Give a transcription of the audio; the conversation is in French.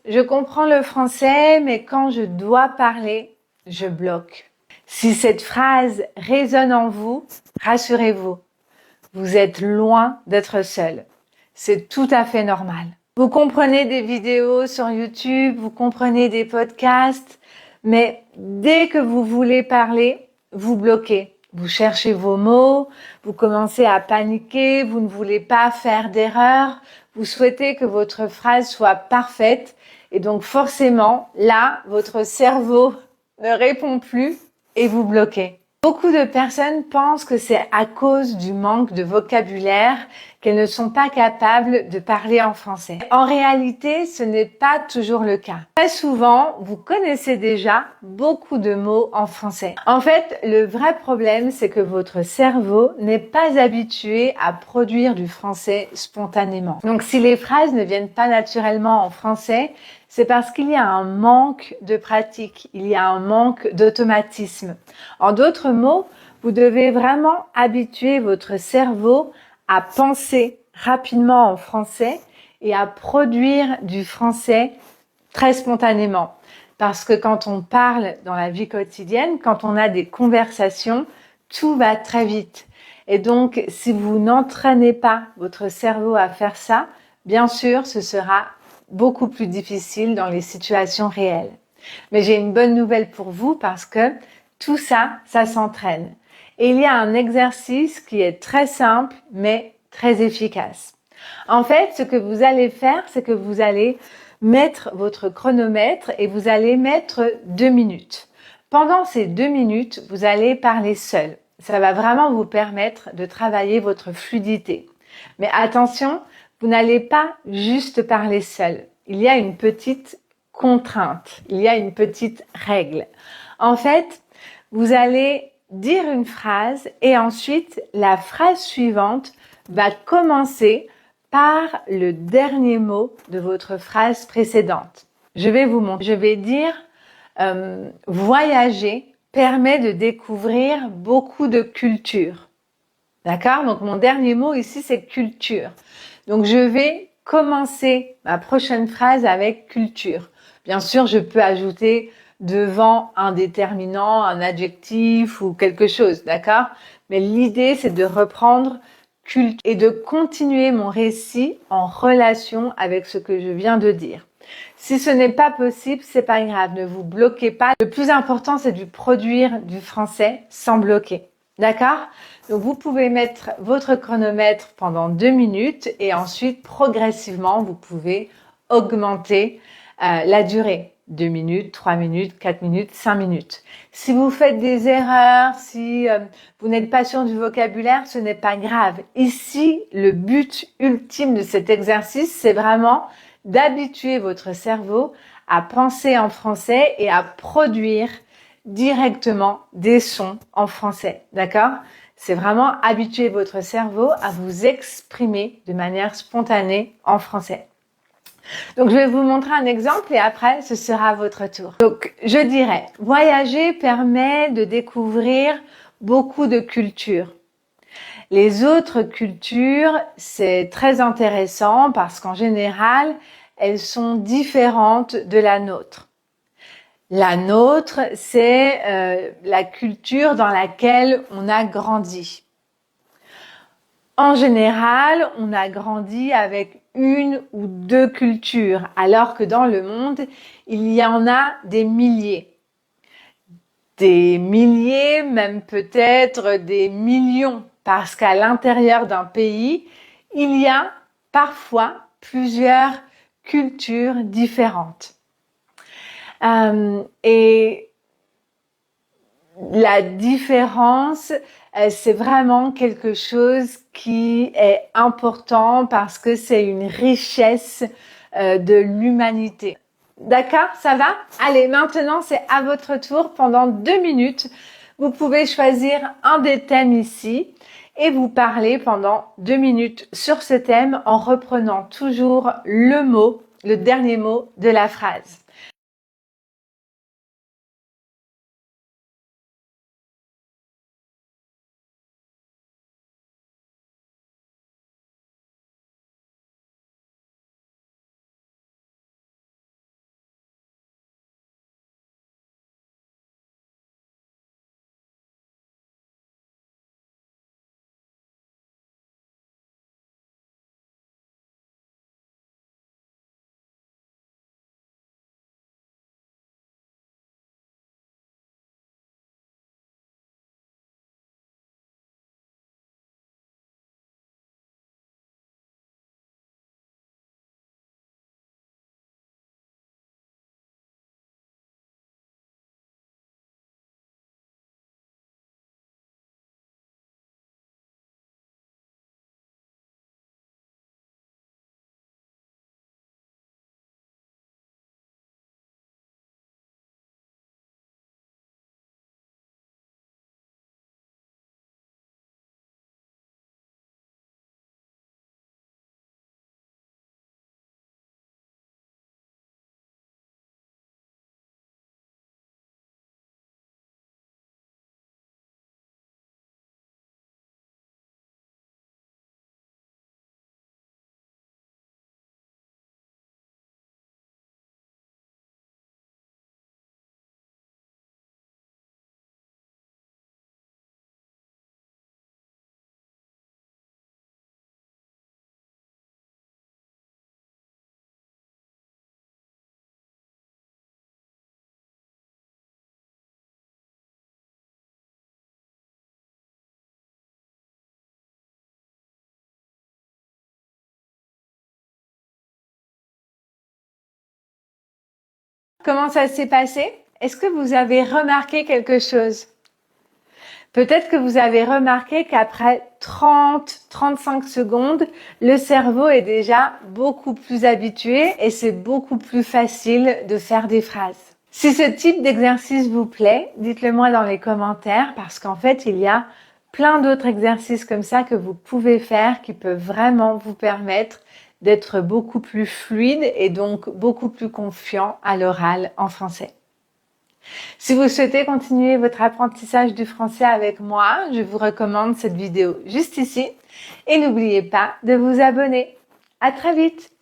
je comprends le français, mais quand je dois parler, je bloque. Si cette phrase résonne en vous, rassurez-vous, vous êtes loin d'être seul. C'est tout à fait normal. Vous comprenez des vidéos sur YouTube, vous comprenez des podcasts, mais dès que vous voulez parler, vous bloquez. Vous cherchez vos mots, vous commencez à paniquer, vous ne voulez pas faire d'erreur, vous souhaitez que votre phrase soit parfaite et donc forcément, là, votre cerveau ne répond plus et vous bloquez. Beaucoup de personnes pensent que c'est à cause du manque de vocabulaire qu'elles ne sont pas capables de parler en français. En réalité, ce n'est pas toujours le cas. Très souvent, vous connaissez déjà beaucoup de mots en français. En fait, le vrai problème, c'est que votre cerveau n'est pas habitué à produire du français spontanément. Donc, si les phrases ne viennent pas naturellement en français, c'est parce qu'il y a un manque de pratique, il y a un manque d'automatisme. En d'autres mots, vous devez vraiment habituer votre cerveau à penser rapidement en français et à produire du français très spontanément. Parce que quand on parle dans la vie quotidienne, quand on a des conversations, tout va très vite. Et donc, si vous n'entraînez pas votre cerveau à faire ça, bien sûr, ce sera beaucoup plus difficile dans les situations réelles. Mais j'ai une bonne nouvelle pour vous parce que tout ça, ça s'entraîne. Et il y a un exercice qui est très simple, mais très efficace. En fait, ce que vous allez faire, c'est que vous allez mettre votre chronomètre et vous allez mettre 2 minutes. Pendant ces 2 minutes, vous allez parler seul. Ça va vraiment vous permettre de travailler votre fluidité. Mais attention, vous n'allez pas juste parler seul. Il y a une petite contrainte, il y a une petite règle. En fait, vous allez dire une phrase et ensuite la phrase suivante va commencer par le dernier mot de votre phrase précédente. Je vais vous montrer. Je vais dire voyager permet de découvrir beaucoup de cultures. D'accord? Donc mon dernier mot ici c'est culture. Donc je vais commencer ma prochaine phrase avec culture. Bien sûr, je peux ajouter devant un déterminant, un adjectif ou quelque chose, d'accord? Mais l'idée c'est de reprendre culture et de continuer mon récit en relation avec ce que je viens de dire. Si ce n'est pas possible, c'est pas grave, ne vous bloquez pas. Le plus important, c'est de produire du français sans bloquer. D'accord? Donc, vous pouvez mettre votre chronomètre pendant 2 minutes et ensuite, progressivement, vous pouvez augmenter la durée. 2 minutes, 3 minutes, 4 minutes, 5 minutes. Si vous faites des erreurs, si vous n'êtes pas sûr du vocabulaire, ce n'est pas grave. Ici, le but ultime de cet exercice, c'est vraiment d'habituer votre cerveau à penser en français et à produire directement des sons en français, d'accord? C'est vraiment habituer votre cerveau à vous exprimer de manière spontanée en français. Donc, je vais vous montrer un exemple et après, ce sera votre tour. Donc, je dirais, voyager permet de découvrir beaucoup de cultures. Les autres cultures, c'est très intéressant parce qu'en général, elles sont différentes de la nôtre. La nôtre, c'est la culture dans laquelle on a grandi. En général, on a grandi avec une ou deux cultures, alors que dans le monde, il y en a des milliers. Des milliers, même peut-être des millions, parce qu'à l'intérieur d'un pays, il y a parfois plusieurs cultures différentes. Et la différence, c'est vraiment quelque chose qui est important parce que c'est une richesse de l'humanité. D'accord, ça va? Allez, maintenant c'est à votre tour. Pendant 2 minutes, vous pouvez choisir un des thèmes ici et vous parler pendant 2 minutes sur ce thème en reprenant toujours le mot, le dernier mot de la phrase. comment ça s'est passé? Est-ce que vous avez remarqué quelque chose? Peut-être que vous avez remarqué qu'après 30-35 secondes, le cerveau est déjà beaucoup plus habitué et c'est beaucoup plus facile de faire des phrases. Si ce type d'exercice vous plaît, dites-le moi dans les commentaires parce qu'en fait, il y a plein d'autres exercices comme ça que vous pouvez faire qui peuvent vraiment vous permettre d'être beaucoup plus fluide et donc beaucoup plus confiant à l'oral en français. Si vous souhaitez continuer votre apprentissage du français avec moi, je vous recommande cette vidéo juste ici et n'oubliez pas de vous abonner. À très vite!